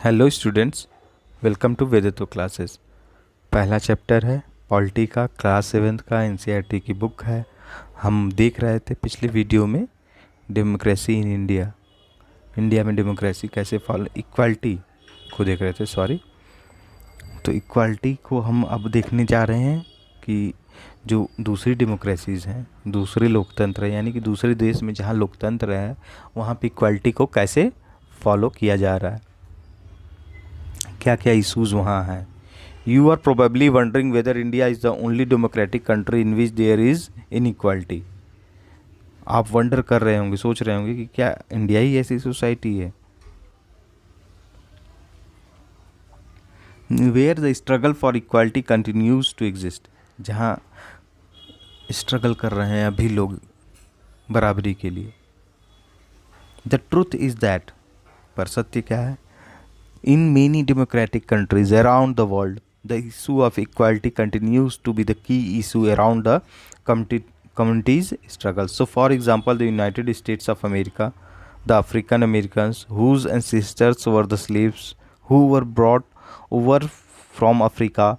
Hello students, welcome to वेदेतो classes. पहला chapter है पॉलिटी का, क्लास 7 का एनसीईआरटी की बुक है। हम देख रहे थे पिछले वीडियो में डेमोक्रेसी इन इंडिया, इंडिया में डेमोक्रेसी कैसे फॉलो, इक्वालिटी को देख रहे थे, सॉरी। तो इक्वालिटी को हम अब देखने जा रहे हैं कि जो दूसरी डेमोक्रेसीज़ हैं, दूसरे लोकतंत्र हैं, यानी कि दूसरे देश में जहाँ लोकतंत्र है वहाँ पे इक्वालिटी को कैसे फॉलो किया जा रहा है, क्या क्या इश्यूज़ वहाँ हैं। You are probably wondering whether India is the only democratic country in which there is inequality. आप वंडर कर रहे होंगे, सोच रहे होंगे कि क्या इंडिया ही ऐसी सोसाइटी है where the struggle for equality continues to exist, जहाँ स्ट्रगल कर रहे हैं अभी लोग बराबरी के लिए। द ट्रूथ इज़ दैट, पर सत्य क्या है, in many democratic countries around the world, the issue of equality continues to be the key issue around the community's struggle. So, for example, the United States of America, the African Americans whose ancestors were the slaves who were brought over from Africa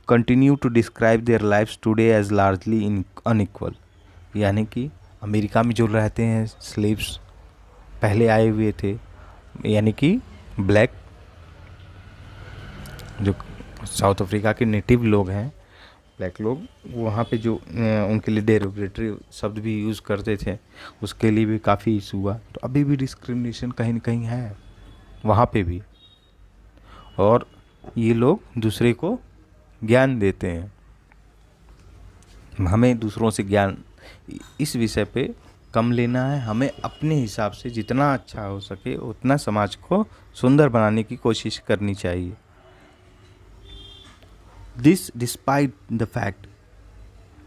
continue to describe their lives today as largely unequal. यानी कि America में जो रहते हैं slaves, पहले आए हुए थे, यानी कि ब्लैक, जो साउथ अफ्रीका के नेटिव लोग हैं, ब्लैक लोग, वहाँ पे जो उनके लिए डेरोगेटरी शब्द भी यूज़ करते थे, उसके लिए भी काफ़ी इशू हुआ। तो अभी भी डिस्क्रिमिनेशन कहीं न कहीं है वहाँ पे भी, और ये लोग दूसरे को ज्ञान देते हैं। हमें दूसरों से ज्ञान इस विषय पे कम लेना है, हमें अपने हिसाब से जितना अच्छा हो सके उतना समाज को सुंदर बनाने की कोशिश करनी चाहिए। This despite the fact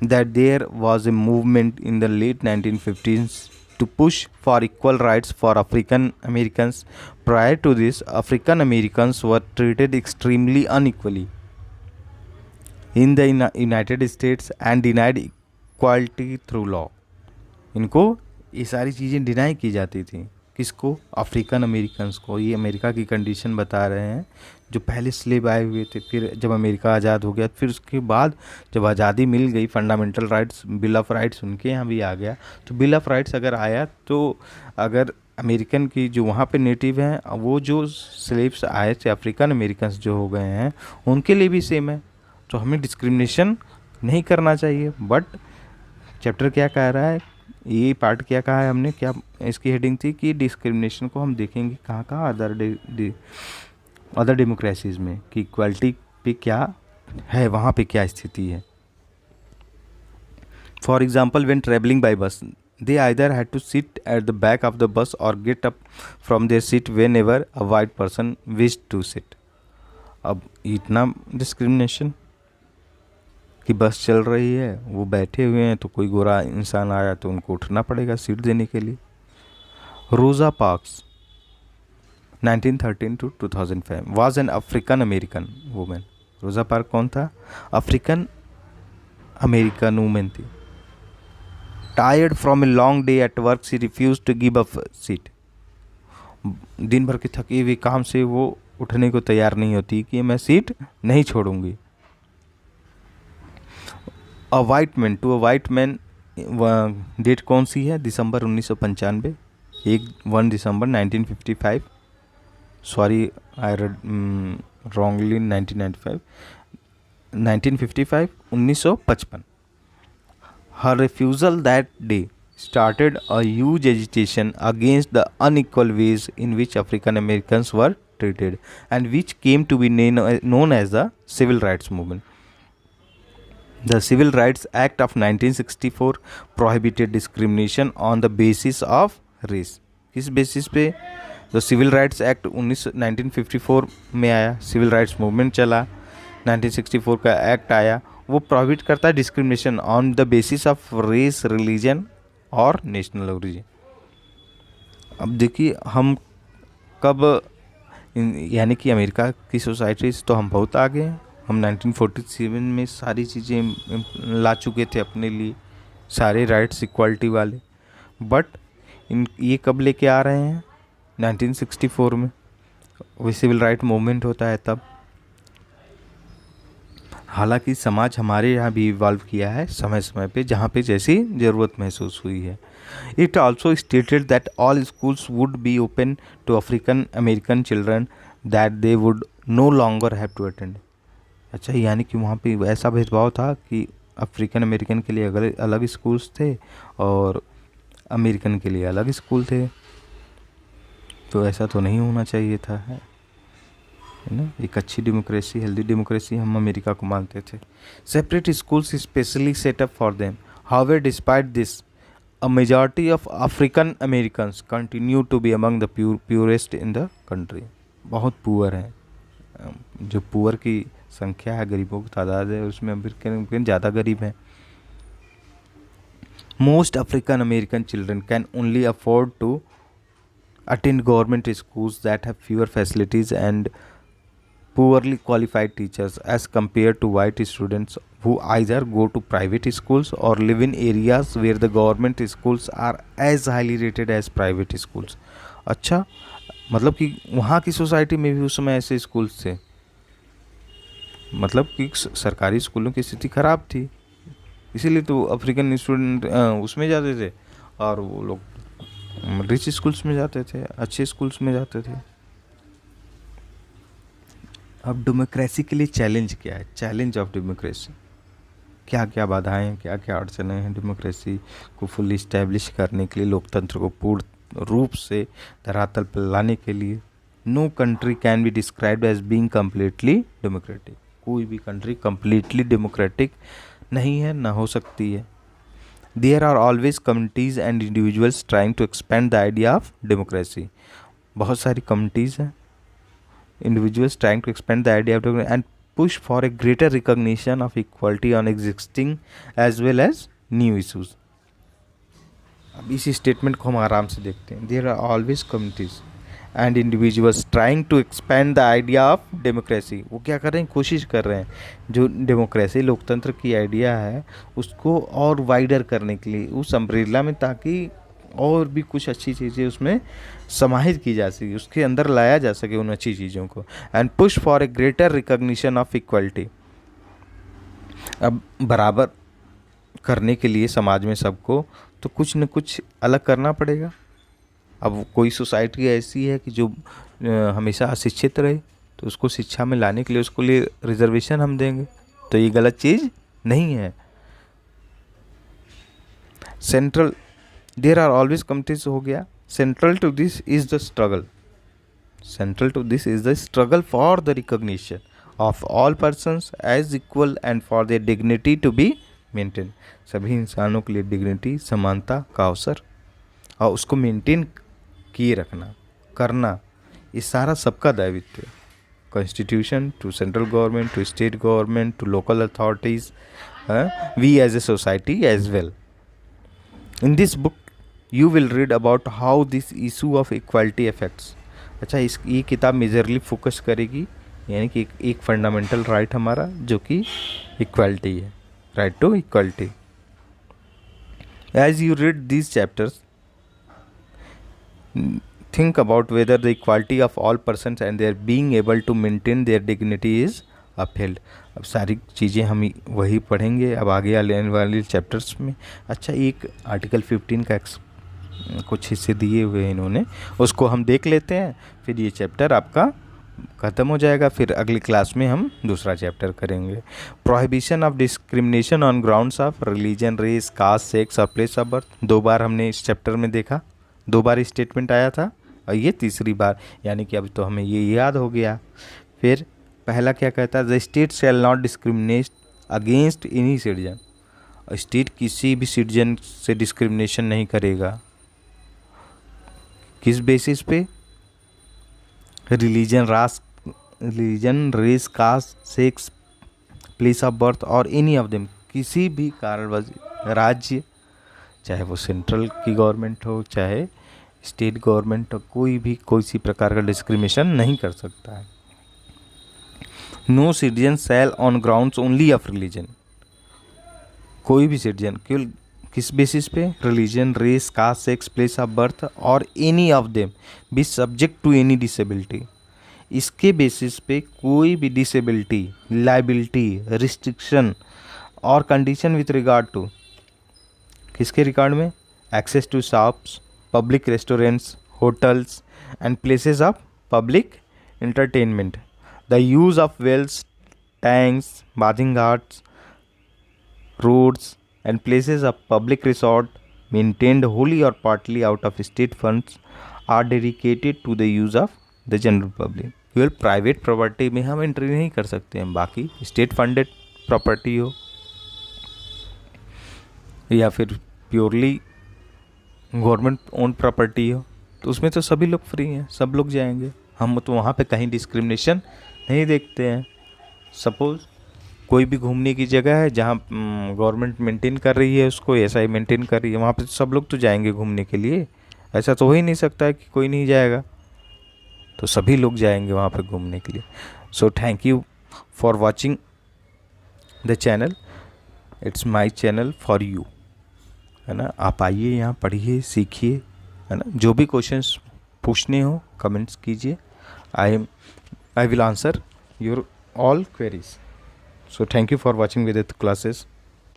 that there was a movement in the late 1950s to push for equal rights for African Americans. Prior to this, African Americans were treated extremely unequally in the United States and denied equality through law. इनको ये सारी चीज़ें deny की जाती थी। किसको? African Americans को। ये अमेरिका की कंडीशन बता रहे हैं, जो पहले स्लेव आए हुए थे, फिर जब अमेरिका आज़ाद हो गया, फिर उसके बाद जब आज़ादी मिल गई, fundamental rights, bill of rights उनके यहाँ भी आ गया। तो बिल ऑफ राइट्स अगर आया तो अगर अमेरिकन की जो वहाँ पे नेटिव हैं, वो जो स्लेव्स आए थे, अफ्रीकन अमेरिकन्स जो हो गए हैं, उनके लिए भी सेम है। तो हमें डिस्क्रिमिनेशन नहीं करना चाहिए। बट चैप्टर क्या कह रहा है, ये पार्ट क्या कहा है हमने, क्या इसकी हेडिंग थी कि डिस्क्रिमिनेशन को हम देखेंगे कहाँ कहाँ अदर डेमोक्रेसीज में, कि इक्वालिटी पे क्या है, वहाँ पे क्या स्थिति है। For example, when travelling by bus they either had to sit at the back of the bus और get up from their seat whenever a white person wish to sit. अब इतना डिस्क्रिमिनेशन कि बस चल रही है, वो बैठे हुए हैं, तो कोई गोरा इंसान आया तो उनको उठना पड़ेगा सीट देने के लिए। Rosa Parks 1913 to 2005 was an African American women. Rosa Park कौन था? अफ्रीकन अमेरिकन वुमेन थी। Tired from a long day at work she refuse to give up seat. दिन भर के थके हुए काम से वो उठने को तैयार नहीं होती कि मैं सीट नहीं छोड़ूंगी। A white man to a white man, date कौन सी है? दिसंबर 1995, 1 दिसंबर 1955, sorry I read wrongly, 1995, 1955, 1955। Her refusal that day started a huge agitation against the unequal ways in which African Americans were treated, and which came to be known as the Civil Rights Movement. The Civil Rights Act of 1964 prohibited discrimination on the basis of race. किस basis पे? तो civil rights act 1954 में आया, civil rights movement चला, 1964 का act आया, वो prohibit करता है discrimination on the basis of race, religion और नेशनल ओरिजिन। अब देखिए हम कब, यानी कि अमेरिका की सोसाइटीज़ तो हम बहुत आगे हैं। हम 1947 में सारी चीज़ें ला चुके थे अपने लिए, सारे राइट्स इक्वालिटी वाले। बट ये कब लेके आ रहे हैं? 1964 में। वो सिविल राइट मूवमेंट होता है तब। हालांकि समाज हमारे यहाँ भी इवॉल्व किया है समय समय पे, जहाँ पे जैसी ज़रूरत महसूस हुई है। It also stated that all schools would be open to African American children that they would no longer have to attend. अच्छा, यानी कि वहाँ पे ऐसा भेदभाव था कि अफ्रीकन अमेरिकन के लिए अलग अलग स्कूल्स थे और अमेरिकन के लिए अलग स्कूल थे। तो ऐसा तो नहीं होना चाहिए था, है ना। एक अच्छी डेमोक्रेसी, हेल्दी डेमोक्रेसी हम अमेरिका को मानते थे। Separate schools specially setup for them. However despite this a majority of African Americans continue to be among the poorest in the country। बहुत पुअर हैं, जो पुअर की संख्या है, गरीबों की तादाद है, उसमें अमेरिकन ज़्यादा गरीब हैं। Most African American children can only afford to attend government schools that have fewer facilities and poorly qualified teachers as compared to white students who either go to private schools or live in areas where the government schools are as highly rated as private schools। अच्छा, मतलब कि वहाँ की society में भी उस समय ऐसे स्कूल्स थे, मतलब कि सरकारी स्कूलों की स्थिति खराब थी, इसीलिए तो अफ्रीकन स्टूडेंट उसमें जाते थे और वो लोग रिच स्कूल्स में जाते थे, अच्छे स्कूल्स में जाते थे। अब डेमोक्रेसी के लिए चैलेंज क्या है? चैलेंज ऑफ डेमोक्रेसी, क्या क्या बाधाएं हैं, क्या क्या अड़चनें हैं डेमोक्रेसी को फुल इस्टेब्लिश करने के लिए, लोकतंत्र को पूर्ण रूप से धरातल पर लाने के लिए। No country can be described as being completely democratic. कोई भी कंट्री कम्प्लीटली डेमोक्रेटिक नहीं है, ना हो सकती है। There are always communities and individuals trying to expand the idea of democracy. बहुत सारी कम्युनिटीज़ हैं, individuals trying to expand the idea of democracy and push for a greater recognition of equality on existing as well as new issues। अब इस statement को हम आराम से देखते हैं। There are always communities and individuals trying to expand the idea of democracy. वो क्या कर रहे हैं? कोशिश कर रहे हैं जो डेमोक्रेसी, लोकतंत्र की आइडिया है उसको और वाइडर करने के लिए उस अम्ब्रेला में, ताकि और भी कुछ अच्छी चीज़ें उसमें समाहित की जा सके, उसके अंदर लाया जा सके उन अच्छी चीज़ों को। And push for a greater recognition of equality. अब बराबर करने के लिए समाज में सबको तो कुछ न कुछ अलग करना पड़ेगा। अब कोई सोसाइटी ऐसी है कि जो हमेशा अशिक्षित रहे, तो उसको शिक्षा में लाने के लिए उसको लिए रिजर्वेशन हम देंगे, तो ये गलत चीज़ नहीं है। Central, there are always committees हो गया। Central to this is the struggle, central to this is the struggle for the recognition of all persons as equal and for their dignity to be maintain. सभी इंसानों के लिए dignity, समानता का अवसर और उसको मेंटेन किए रखना, करना, ये सारा सबका दायित्व है। Constitution to central government, to state government, to local authorities, we as a society as well. In this book you will read about how this issue of equality affects। अच्छा, ये किताब मेजरली फोकस करेगी, यानी कि एक fundamental right हमारा जो कि इक्वालिटी है, right to equality. As you read these chapters, think about whether the equality of all persons and their being able to maintain their dignity is upheld। अब सारी चीज़ें हम वही पढ़ेंगे अब आगे आने वाले चैप्टर्स में। अच्छा, एक आर्टिकल 15 का कुछ हिस्से दिए हुए हैं इन्होंने, उसको हम देख लेते हैं, फिर ये चैप्टर आपका ख़त्म हो जाएगा। फिर अगली क्लास में हम दूसरा चैप्टर करेंगे। Prohibition of discrimination on grounds of religion, race, caste, sex और प्लेस ऑफ बर्थ। 2 बार हमने इस चैप्टर में देखा, 2 बार स्टेटमेंट आया था और ये तीसरी बार, यानी कि अब तो हमें ये याद हो गया। फिर पहला क्या कहता है? The state shall not discriminate against any citizen. State किसी भी सिटीजन से डिस्क्रिमिनेशन नहीं करेगा। किस बेसिस पे? Religion, race, caste, sex, place of birth और एनी ऑफ देम। किसी भी कारणवश राज्य, चाहे वो सेंट्रल की गवर्नमेंट हो चाहे स्टेट गवर्नमेंट हो, कोई भी किसी प्रकार का डिस्क्रिमिनेशन नहीं कर सकता है। No citizen shall on grounds only of religion. कोई भी सिटीजन केवल किस बेसिस पे? Religion, race, caste, sex, place of birth और any of them be subject to any disability. इसके बेसिस पे कोई भी डिसेबिलिटी, लाइबिलिटी, रिस्ट्रिक्शन और कंडीशन विथ रिगार्ड टू, किसके रिगार्ड में, access to shops, public restaurants, hotels and places of public entertainment, the use of wells, tanks, bathing ghats, roads and places of public resort maintained wholly or partly out of state funds are dedicated to the use of the general public. केवल private property में हम entry नहीं कर सकते हैं, बाकी state funded property हो या फिर प्योरली गवर्नमेंट ओन प्रॉपर्टी हो, तो उसमें तो सभी लोग फ्री हैं, सब लोग जाएंगे। हम तो वहाँ पे कहीं डिस्क्रिमिनेशन नहीं देखते हैं। सपोज़ कोई भी घूमने की जगह है जहाँ गवर्नमेंट मेंटेन कर रही है, उसको एसआई मेंटेन कर रही है, वहाँ पे सब लोग तो जाएंगे घूमने के लिए। ऐसा तो हो ही नहीं सकता है कि कोई नहीं जाएगा, तो सभी लोग जाएंगे वहाँ पे घूमने के लिए। So thank you for watching the channel, it's my channel for you, है ना। आप आइए यहाँ, पढ़िए, सीखिए, है ना। जो भी क्वेश्चंस पूछने हो कमेंट्स कीजिए, I will answer your all queries. So thank you for watching with classes.